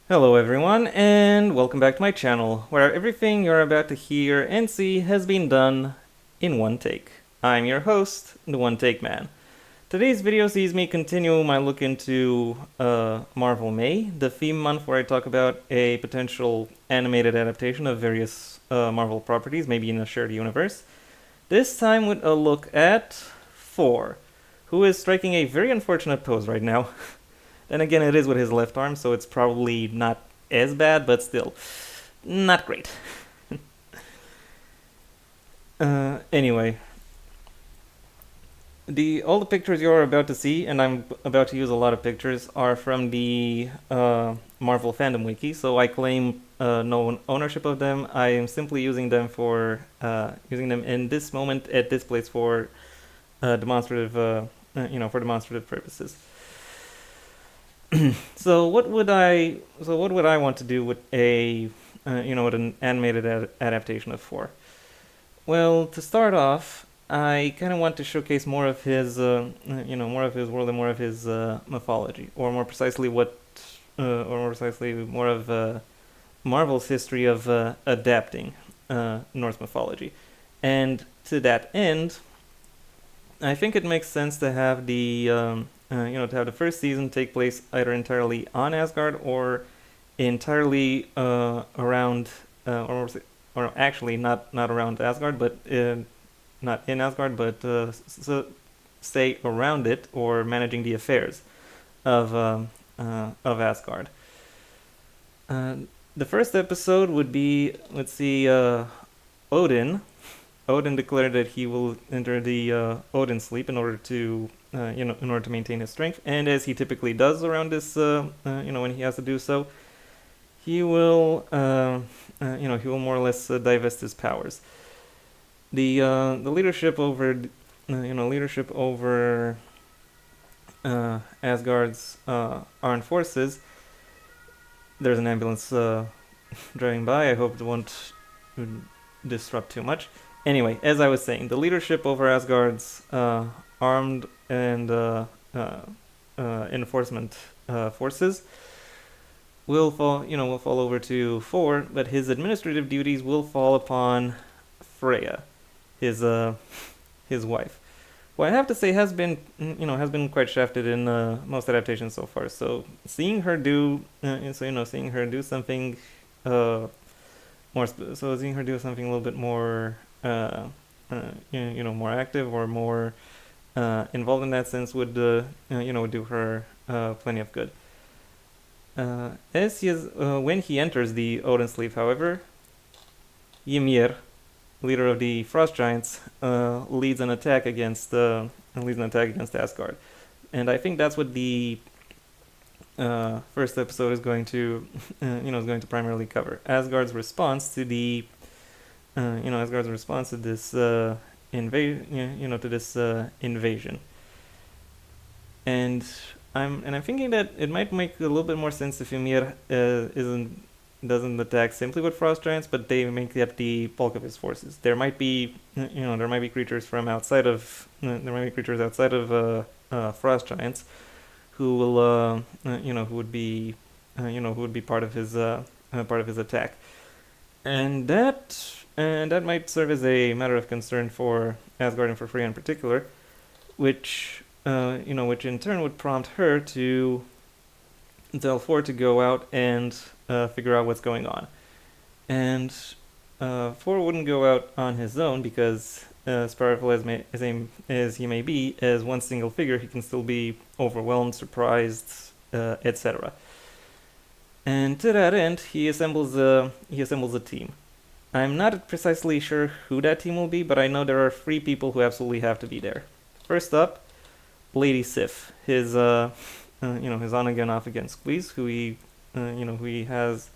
Hello everyone, and welcome back to my channel, where everything you're about to hear and see has been done in one take. I'm your host, the One Take Man. Today's video sees me continue my look into Marvel May, the theme month where I talk about a potential animated adaptation of various Marvel properties, maybe in a shared universe. This time with a look at Thor, who is striking a very unfortunate pose right now. And again, it is with his left arm, so it's probably not as bad, but still, not great. Anyway, all the pictures you're about to see, and I'm about to use a lot of pictures, are from the Marvel Fandom Wiki. So I claim no ownership of them. I am simply using them in this moment at this place for demonstrative, for demonstrative purposes. So what would I want to do with with an animated adaptation of Thor? Well, to start off, I kind of want to showcase more of his more of his world and more of his mythology, or more precisely more of Marvel's history of adapting Norse mythology. And to that end, I think it makes sense to have to have the first season take place either entirely on Asgard or entirely around, or actually not around Asgard, but not in Asgard, but say around it or managing the affairs of Asgard. Uh, the first episode would be, let's see, Odin. Odin declared that he will enter the Odin sleep in order to maintain his strength, and as he typically does around this, when he has to do so, he will more or less divest his powers. The leadership over Asgard's armed forces. There's an ambulance driving by. I hope it won't disrupt too much. Anyway, as I was saying, the leadership over Asgard's armed and enforcement forces will fall over to Thor, but his administrative duties will fall upon Freya, his wife. Who I have to say has been quite shafted in most adaptations so far. So seeing her do something seeing her do something a little bit more more active or more involved in that sense would do her plenty of good. When he enters the Odin sleep, however, Ymir, leader of the Frost Giants, leads an attack against Asgard, and I think that's what the first episode is going to primarily cover. Asgard's response to this invasion. And I'm thinking that it might make a little bit more sense if Ymir doesn't attack simply with frost giants, but they make up the bulk of his forces. There might be creatures outside of frost giants who will who would be part of his attack, and that might serve as a matter of concern for Asgard and for Freya in particular, which in turn would prompt her to tell Thor to go out and figure out what's going on. And Thor wouldn't go out on his own because, as powerful as he may be, as one single figure, he can still be overwhelmed, surprised, etc. And to that end, he assembles a team. I'm not precisely sure who that team will be, but I know there are 3 people who absolutely have to be there. First up, Lady Sif, his on again, off again squeeze, who he has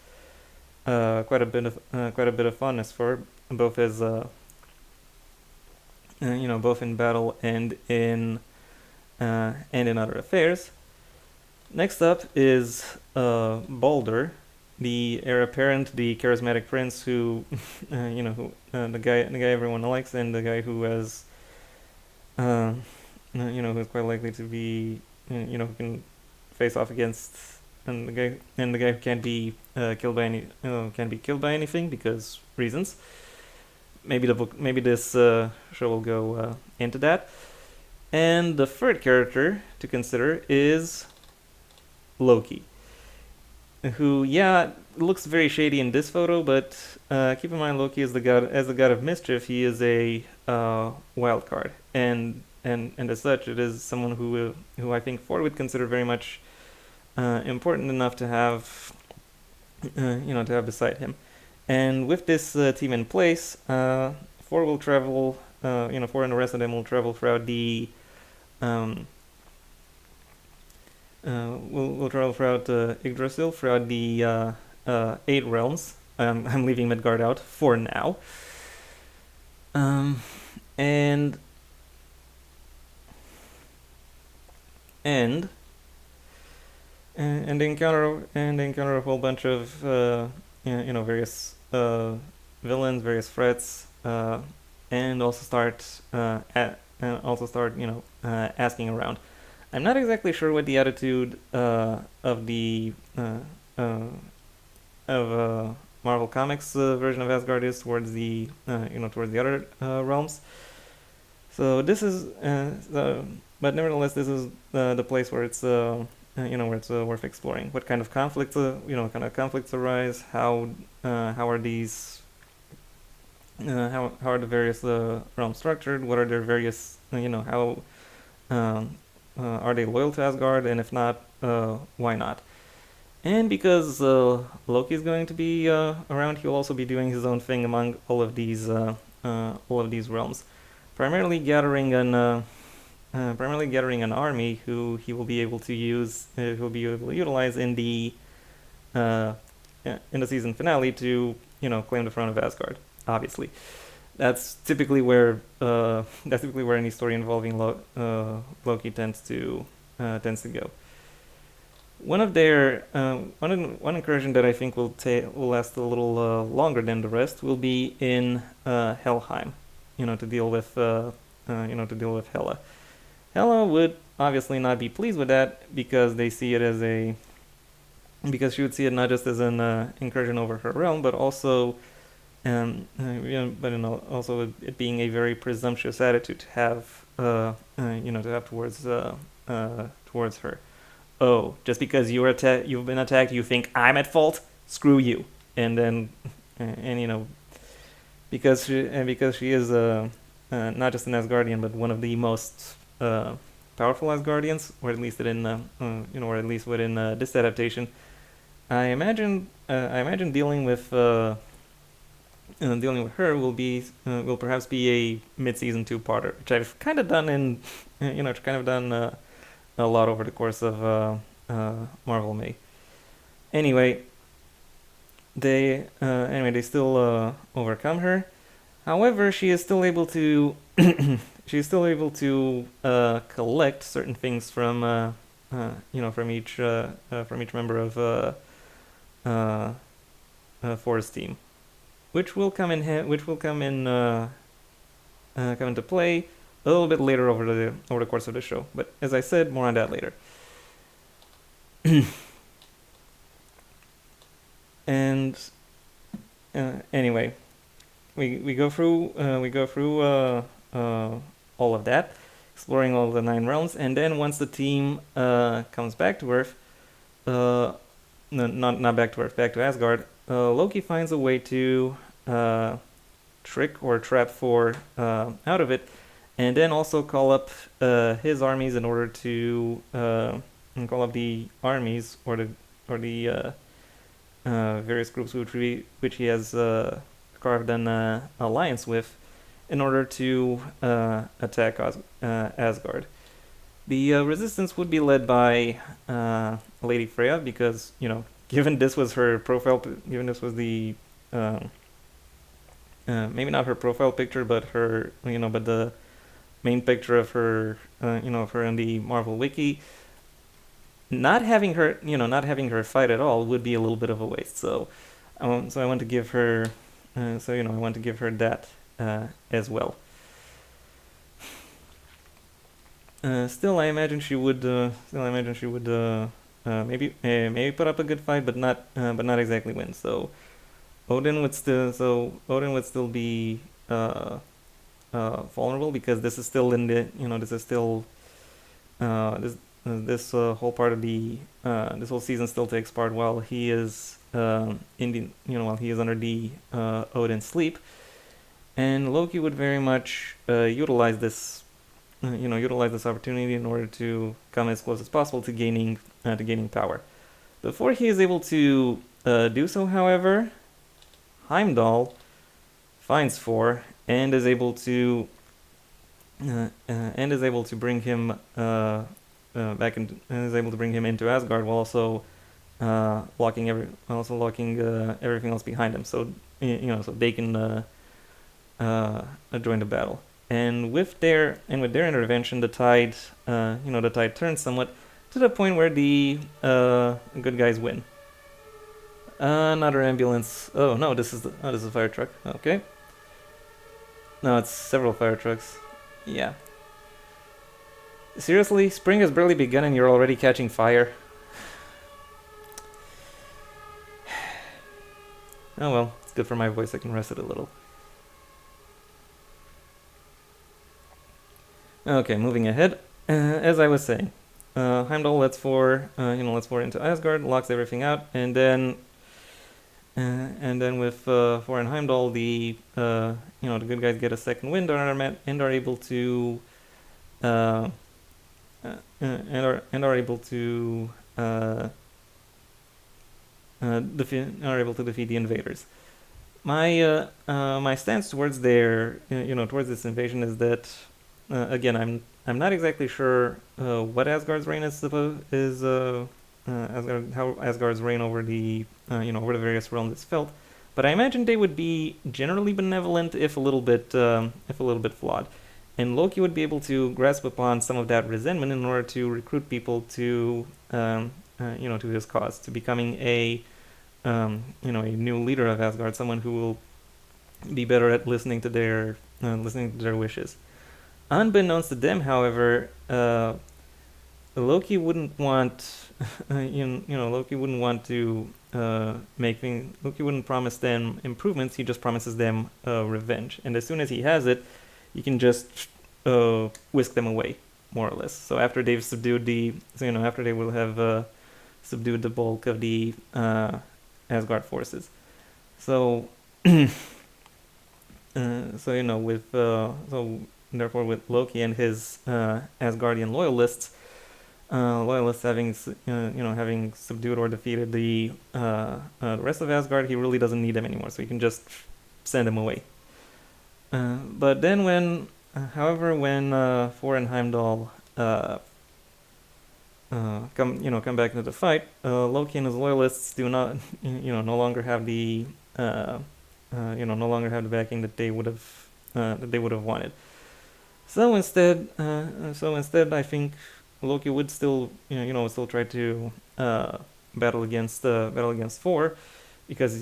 quite a bit of fondness for, both as both in battle and in other affairs. Next up is Balder, the heir apparent, the charismatic prince who, the guy everyone likes, and the guy who has, who's quite likely to be, who can face off against and the guy who can't be killed by anything because reasons. Maybe this show will go into that. And the third character to consider is Loki, who, yeah, looks very shady in this photo, but keep in mind Loki is the god of mischief. He is a wild card, and as such, it is someone who I think Thor would consider very much important enough to have to have beside him. And with this team in place, Thor will travel. Thor and the rest of them will travel throughout the we'll travel throughout Yggdrasil, throughout the 8 realms. I'm leaving Midgard out for now. Um, and and they encounter a whole bunch of various villains, various threats, and also start asking around. I'm not exactly sure what the attitude of the of Marvel Comics version of Asgard is towards the towards the other realms. So this is, but nevertheless, this is the place where it's where it's worth exploring. What kind of conflicts arise? How are these how are the various realms structured? What are their various how are they loyal to Asgard? And if not, why not? And because Loki is going to be around, he'll also be doing his own thing among all of these realms, primarily gathering an army who he will be able to use, who will be able to utilize in the season finale to claim the throne of Asgard. Obviously, that's typically where any story involving Loki tends to go. One of their one incursion that I think will last a little longer than the rest will be in Helheim, to deal with Hela. Hela would obviously not be pleased with that because they see it as because she would see it not just as an incursion over her realm, but also also it being a very presumptuous attitude to have towards her. Oh, just because you've been attacked, you think I'm at fault? Screw you. And then, because she is not just an Asgardian, but one of the most powerful Asgardians, or at least within this adaptation, I imagine dealing with her will perhaps be a mid-season 2-parter, which I've kind of done a lot over the course of Marvel Me. Anyway, they still overcome her. However, she is still able to collect certain things from each member of Thor's team, which will come into play a little bit later over the course of the show. But as I said, more on that later. And anyway, we go through all of that, exploring all the 9 realms, and then once the team comes back to Earth, no, not back to Earth, back to Asgard, Loki finds a way to trick or trap Thor out of it, and then also call up his armies in order to call up the armies or the various groups which he has carved an alliance with in order to attack Asgard. The resistance would be led by Lady Freya because, given this was her profile, given this was the maybe not her profile picture, but her, but the main picture of her, of her in the Marvel Wiki, not having her fight at all would be a little bit of a waste. So I want to give her, I want to give her that as well. Still, I imagine she would maybe put up a good fight, but not exactly win. So Odin would still be vulnerable because this is still in the this is still this whole part of the this whole season still takes part while he is in the while he is under the Odin sleep, and Loki would very much utilize this utilize this opportunity in order to come as close as possible to gaining power. Before he is able to do so, however, Heimdall finds Thor and is able to bring him back in, and is able to bring him into Asgard while also locking everything else behind him. So so they can join the battle. And with their intervention, the tide the tide turns somewhat to the point where the good guys win. Another ambulance. Oh no, this is a fire truck. Okay. No, it's several fire trucks. Yeah. Seriously, spring has barely begun and you're already catching fire. Oh well, it's good for my voice. I can rest it a little. Okay, moving ahead. As I was saying, Heimdall lets Thor into Asgard, locks everything out, and then with Thor and Heimdall, the good guys get a second wind and are able to defeat the invaders. My stance towards towards this invasion is that again I'm not exactly sure what Asgard's reign is how Asgard's reign over the over the various realms is felt, but I imagine they would be generally benevolent if a little bit flawed, and Loki would be able to grasp upon some of that resentment in order to recruit people to to his cause, to becoming a new leader of Asgard, someone who will be better at listening to their wishes. Unbeknownst to them, however, Loki wouldn't want Loki wouldn't want to Loki wouldn't promise them improvements. He just promises them revenge, and as soon as he has it, he can just whisk them away, more or less. So after they've subdued after they will have subdued the bulk of the Asgard forces. So therefore with Loki and his Asgardian loyalists having having subdued or defeated the rest of Asgard, he really doesn't need them anymore, so he can just send them away. But then when Thor and Heimdall come back into the fight, Loki and his loyalists do not no longer have the backing that they would have wanted. So instead, I think Loki would still try to battle against Thor, because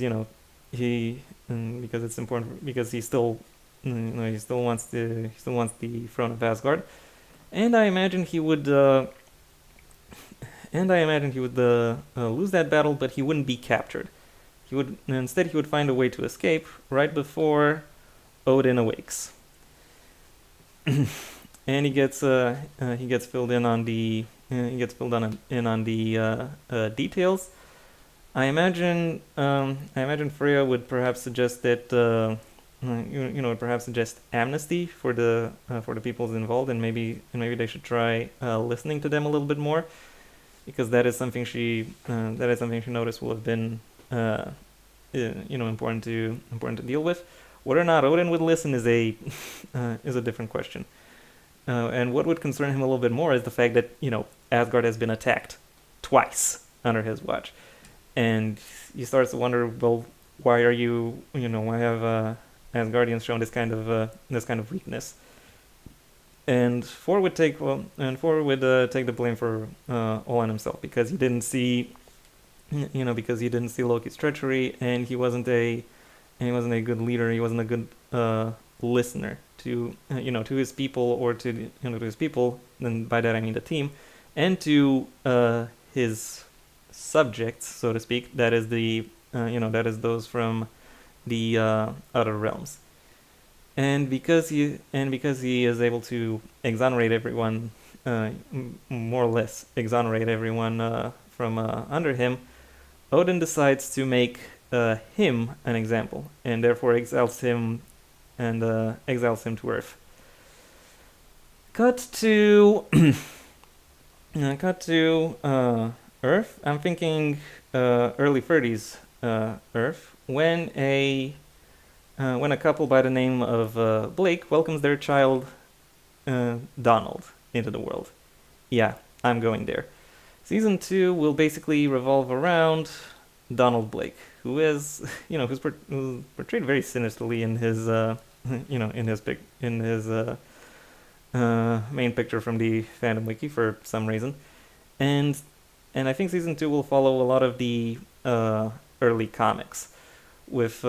because it's important, because he still wants the throne of Asgard, and I imagine he would lose that battle, but he wouldn't be captured. He would find a way to escape right before Odin awakes. And he gets filled in on the details. I imagine Freya would perhaps suggest that perhaps suggest amnesty for the peoples involved, and maybe they should try listening to them a little bit more, because that is something she noticed will have been important to deal with. Whether or not Odin would listen is a different question. And what would concern him a little bit more is the fact that Asgard has been attacked twice under his watch, and he starts to wonder, well, why have Asgardians shown this kind of weakness? And Thor would take the blame for all on himself, because he didn't see Loki's treachery, and he wasn't a good leader. He wasn't a good listener to his people, or to his people, and by that I mean the team, and to his subjects, so to speak, that is that is those from the outer realms. And because he is able to exonerate everyone, more or less exonerate everyone from under him, Odin decides to make him an example, and therefore exiles him to Earth. Cut to cut to Earth. I'm thinking early 30s Earth, when a couple by the name of Blake welcomes their child Donald into the world. Yeah, I'm going there. Season 2 will basically revolve around Donald Blake, who is, who's portrayed very sinisterly in his, in his main picture from the fandom wiki for some reason, and I think season 2 will follow a lot of the early comics, with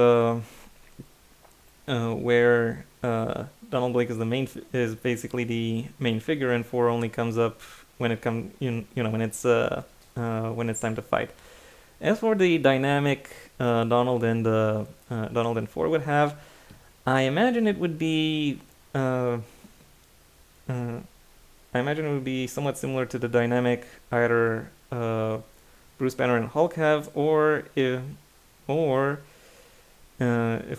where Donald Blake is basically the main figure, and 4 only comes up when when it's time to fight. As for the dynamic Donald and 4 would have, I imagine it would be somewhat similar to the dynamic either Bruce Banner and Hulk have, or if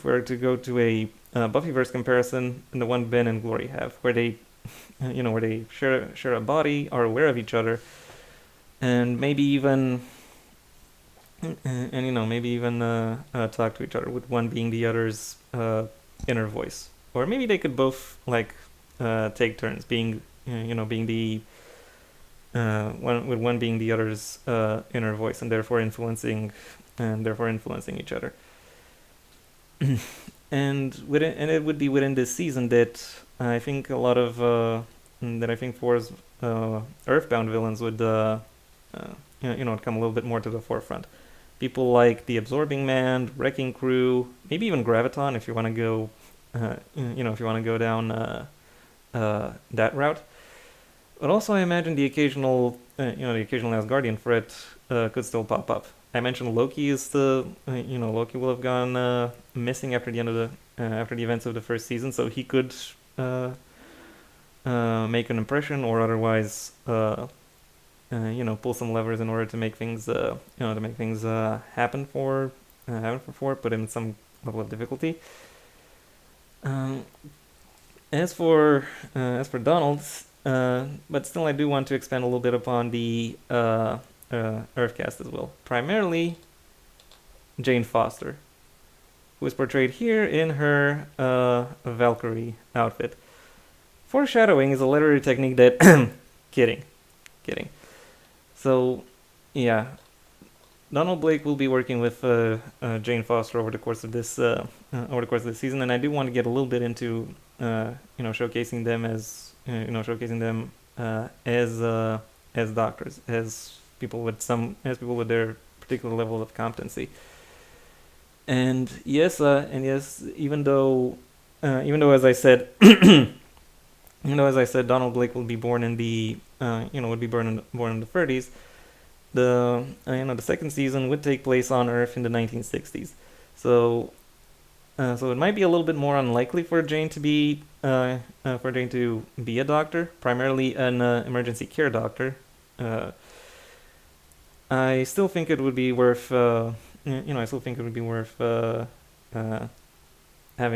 we're to go to a Buffyverse comparison, the one Ben and Glory have, where they share a body, are aware of each other, and maybe even talk to each other, with one being the other's inner voice, or maybe they could both take turns being the one being the other's inner voice, and therefore influencing each other. And it would be within this season that I think a lot of Thor's Earthbound villains would come a little bit more to the forefront. People like the Absorbing Man, Wrecking Crew, maybe even Graviton, if you want to go, down that route. But also, I imagine the occasional Asgardian threat could still pop up. I mentioned Loki is Loki will have gone missing after the end of after the events of the first season, so he could make an impression, or otherwise pull some levers in order to make things happen for Thor, put him in some level of difficulty. As for Donald, but still, I do want to expand a little bit upon the Earthcast as well. Primarily, Jane Foster, who is portrayed here in her Valkyrie outfit. Foreshadowing is a literary technique that kidding. So, yeah, Donald Blake will be working with Jane Foster over the course of this season, and I do want to get a little bit into showcasing them as doctors, as people with their particular level of competency. And yes, even though as I said, Donald Blake will be born in the born in the 30s. The second season would take place on Earth in the 1960s. So it might be a little bit more unlikely for Jane to be a doctor, primarily an emergency care doctor. I still think it would be worth having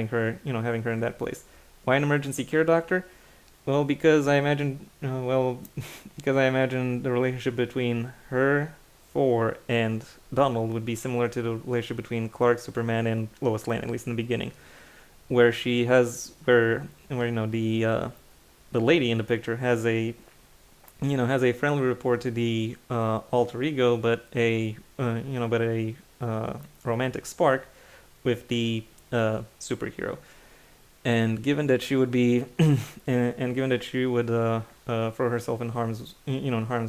her in that place. Why an emergency care doctor? Well, because I imagine the relationship between her, Thor, and Donald would be similar to the relationship between Clark, Superman, and Lois Lane, at least in the beginning, where the lady in the picture has a friendly rapport to the alter ego, but a romantic spark with the superhero. And given that she would be, throw herself in harm's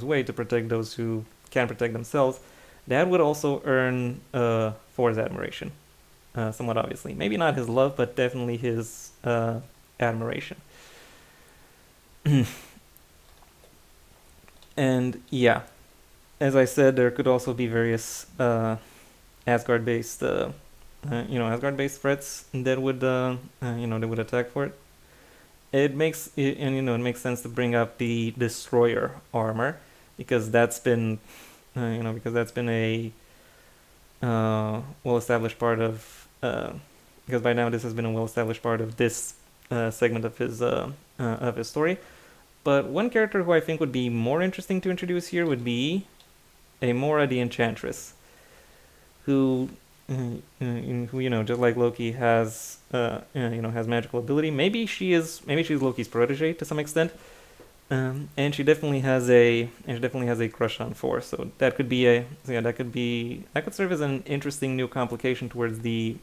way to protect those who can't protect themselves, that would also earn Thor's admiration, somewhat obviously. Maybe not his love, but definitely his admiration. And yeah, as I said, there could also be various Asgard-based, Asgard-based threats that would, that would attack for it. It makes sense to bring up the destroyer armor because that's been, a well-established part of, because by now this has been a well-established part of this segment of his story. But one character who I think would be more interesting to introduce here would be Amora the Enchantress, who, just like Loki, has magical ability. Maybe she's Loki's protege to some extent, and she definitely has a crush on Thor. So that could serve as an interesting new complication towards the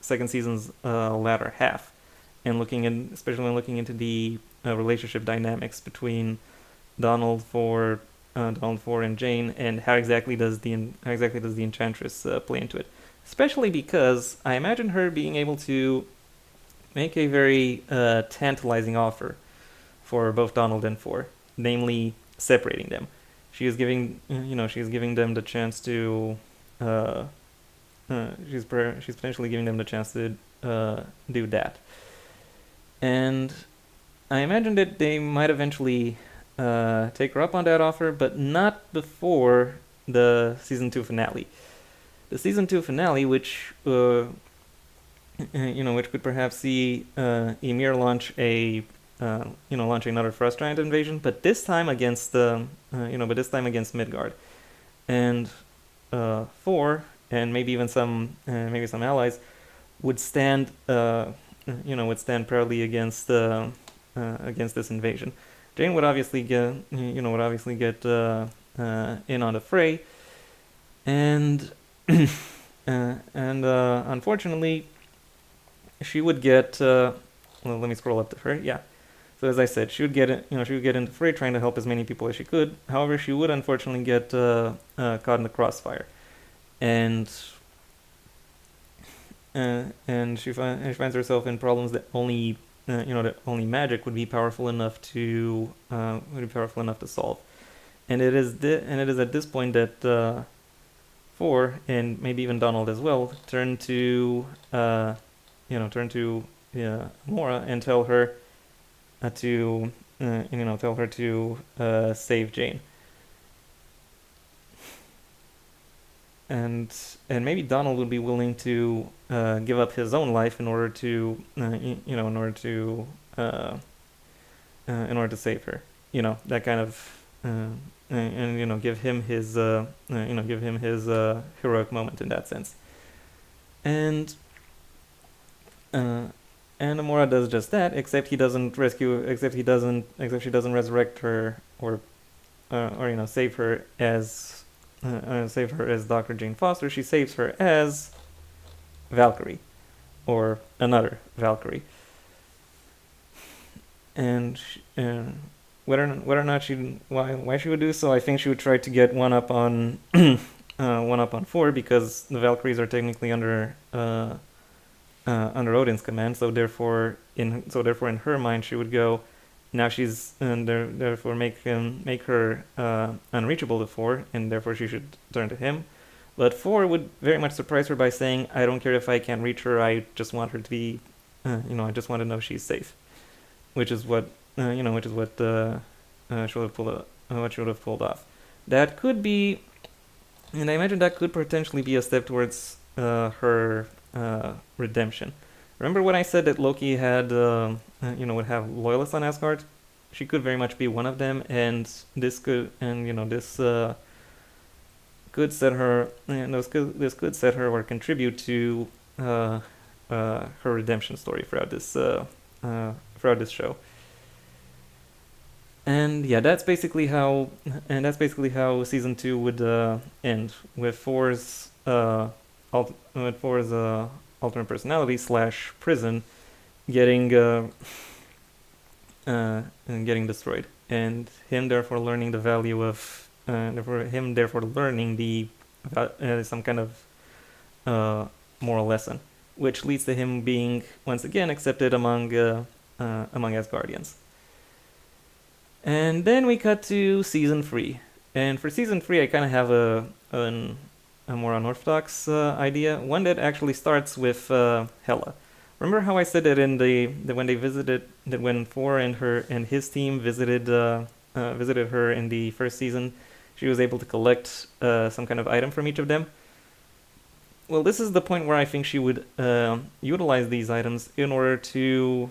second season's latter half, and especially when looking into the relationship dynamics between Donald, Thor, and Jane, and how exactly does the Enchantress play into it? Especially because I imagine her being able to make a very tantalizing offer for both Donald and Thor, namely separating them. She's giving them the chance to. She's potentially giving them the chance to do that, and I imagine that they might eventually take her up on that offer, but not before the season 2 finale. The season 2 finale, which which could perhaps see Ymir launch another Frost Giant invasion, but this time against Midgard, and Thor and maybe even some allies would stand proudly against this invasion. Jane would obviously get in on the fray, and unfortunately, she would get. Let me scroll up to her. Yeah. So as I said, she would get into the fray, trying to help as many people as she could. However, she would unfortunately get caught in the crossfire, and she finds herself in problems that only magic would be powerful enough to solve. And it is at this point that Thor, and maybe even Donald as well, turn to Mora and tell her to save Jane. And maybe Donald would be willing to give up his own life in order to save her. That kind of and give him his heroic moment in that sense. And Amora does just that, except she doesn't resurrect her or save her as Dr. Jane Foster. She saves her as Valkyrie, or another Valkyrie. And whether or not why she would do so, I think she would try to get one up on Thor, because the Valkyries are technically under Odin's command. So therefore in her mind, she would go. Now she's therefore make her unreachable to Thor, and therefore she should turn to him. But Thor would very much surprise her by saying, "I don't care if I can't reach her. I just want her to be, I just want to know she's safe," which is what should have pulled off. That could be, and I imagine that could potentially be a step towards her redemption. Remember when I said that Loki had, would have loyalists on Asgard? She could very much be one of them, and this could set her, this could set her or contribute to her redemption story throughout this show. And yeah, that's basically how season 2 would end, with Thor's alternate personality / prison getting destroyed, and him therefore learning the value of learning the some kind of moral lesson, which leads to him being once again accepted among Asgardians. And then we cut to season 3, And for season 3, I kind of have a more unorthodox idea, one that actually starts with Hela. Remember how I said that when Thor and his team visited her in the first season, she was able to collect some kind of item from each of them? Well, this is the point where I think she would utilize these items in order to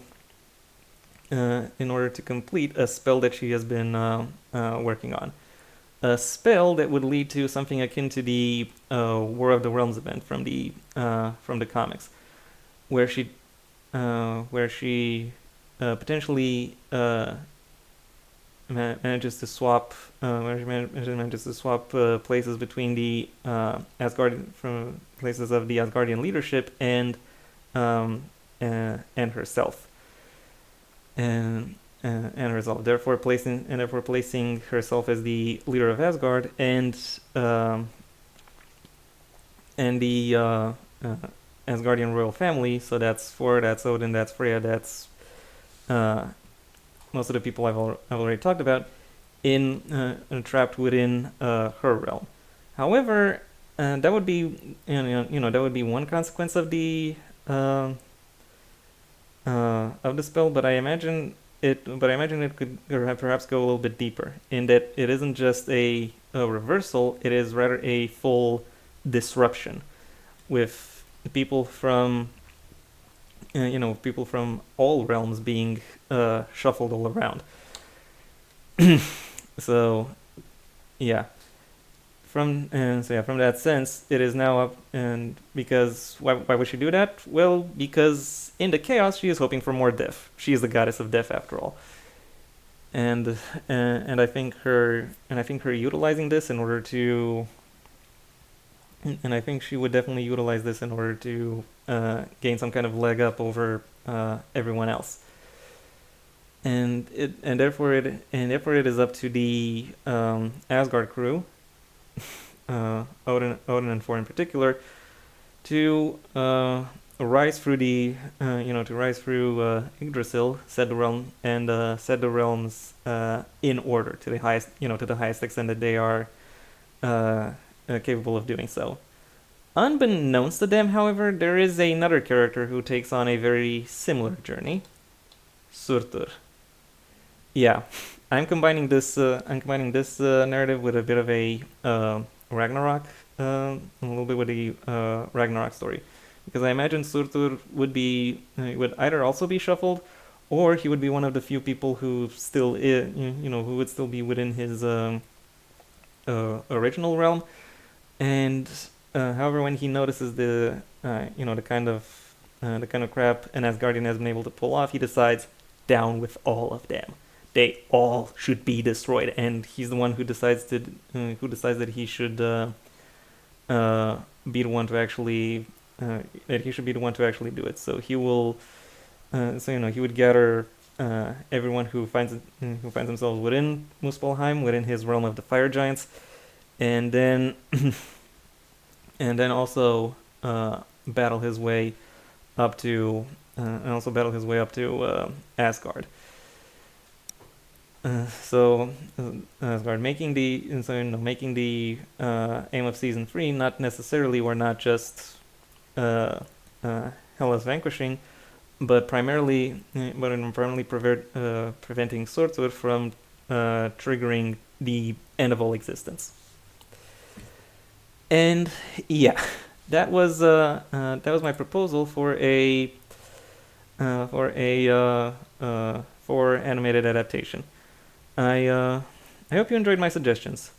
complete a spell that she has been working on. A spell that would lead to something akin to the War of the Realms event from the comics, where she potentially manages to swap places between the Asgardian from places of the Asgardian leadership and herself and herself, therefore placing herself as the leader of Asgard and the Asgardian royal family. So that's Thor, that's Odin, that's Freya, that's most of the people I've already talked about, trapped within her realm. However, that would be that would be one consequence of the spell, but I imagine it could perhaps go a little bit deeper, in that it isn't just a reversal; it is rather a full disruption, with people from people from all realms being shuffled all around. So yeah, from that sense, it is now up. And because why would she do that? Well, because in the chaos, she is hoping for more death. She is the goddess of death, after all. And I think her utilizing this in order to. And I think she would definitely utilize this in order to gain some kind of leg up over everyone else. And therefore it is up to the Asgard crew, Odin and Thor in particular, to rise through Yggdrasil, set the realm, and set the realms in order to the highest extent that they are capable of doing so. Unbeknownst to them, however, there is another character who takes on a very similar journey, Surtur. Yeah, I'm combining this narrative with a bit of a Ragnarok, a little bit with the Ragnarok story, because I imagine Surtur would either also be shuffled, or he would be one of the few people who who would still be within his original realm. And however, when he notices the kind of crap an Asgardian has been able to pull off, he decides, down with all of them. They all should be destroyed, and he's the one who decides that he should be the one to actually do it. So he will, he would gather everyone who finds themselves within Muspelheim, within his realm of the fire giants, and then also battle his way up to Asgard. Asgard, making the aim of season 3 not necessarily or not just Hela's vanquishing, but primarily preventing Surtur from triggering the end of all existence. And yeah, that was my proposal for animated adaptation. I hope you enjoyed my suggestions.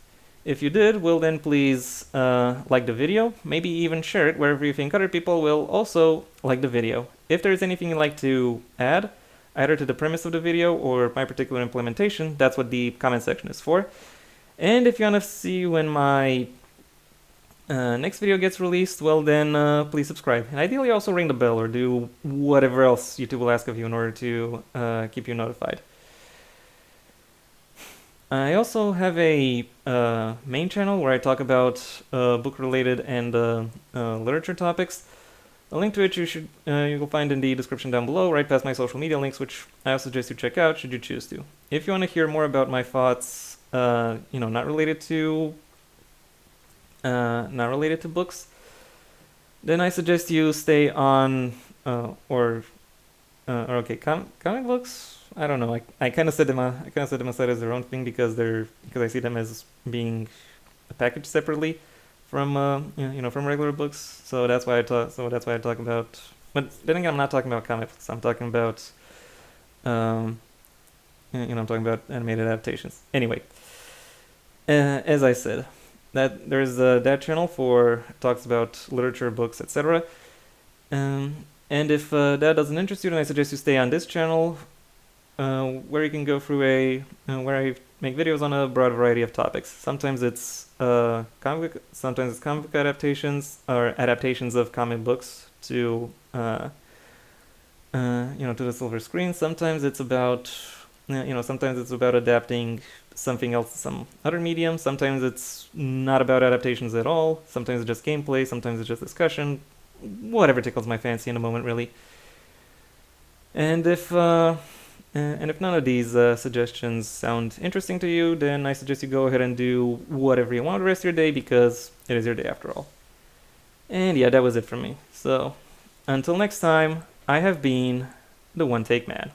If you did, well then please like the video, maybe even share it wherever you think other people will also like the video. If there's anything you'd like to add, either to the premise of the video or my particular implementation, that's what the comment section is for. And if you want to see when my next video gets released, well then please subscribe. And ideally also ring the bell or do whatever else YouTube will ask of you in order to keep you notified. I also have a main channel where I talk about book-related and literature topics. A link to it you'll find in the description down below, right past my social media links, which I also suggest you check out should you choose to. If you want to hear more about my thoughts not related to books, then I suggest you stay on or okay, comic books. I don't know. I kind of set them aside as their own thing because I see them as being packaged separately from from regular books. So that's why I talk about. But then again, I'm not talking about comic books. I'm talking about I'm talking about animated adaptations. Anyway, as I said, that there's that channel for talks about literature, books, etc. And if that doesn't interest you, then I suggest you stay on this channel, where you can go through where I make videos on a broad variety of topics. Sometimes it's comic book adaptations or adaptations of comic books to to the silver screen. Sometimes it's about adapting something else to some other medium. Sometimes it's not about adaptations at all. Sometimes it's just gameplay. Sometimes it's just discussion. Whatever tickles my fancy in a moment, really. And if none of these suggestions sound interesting to you, then I suggest you go ahead and do whatever you want the rest of your day, because it is your day after all. And yeah, that was it from me. So until next time, I have been the One Take Man.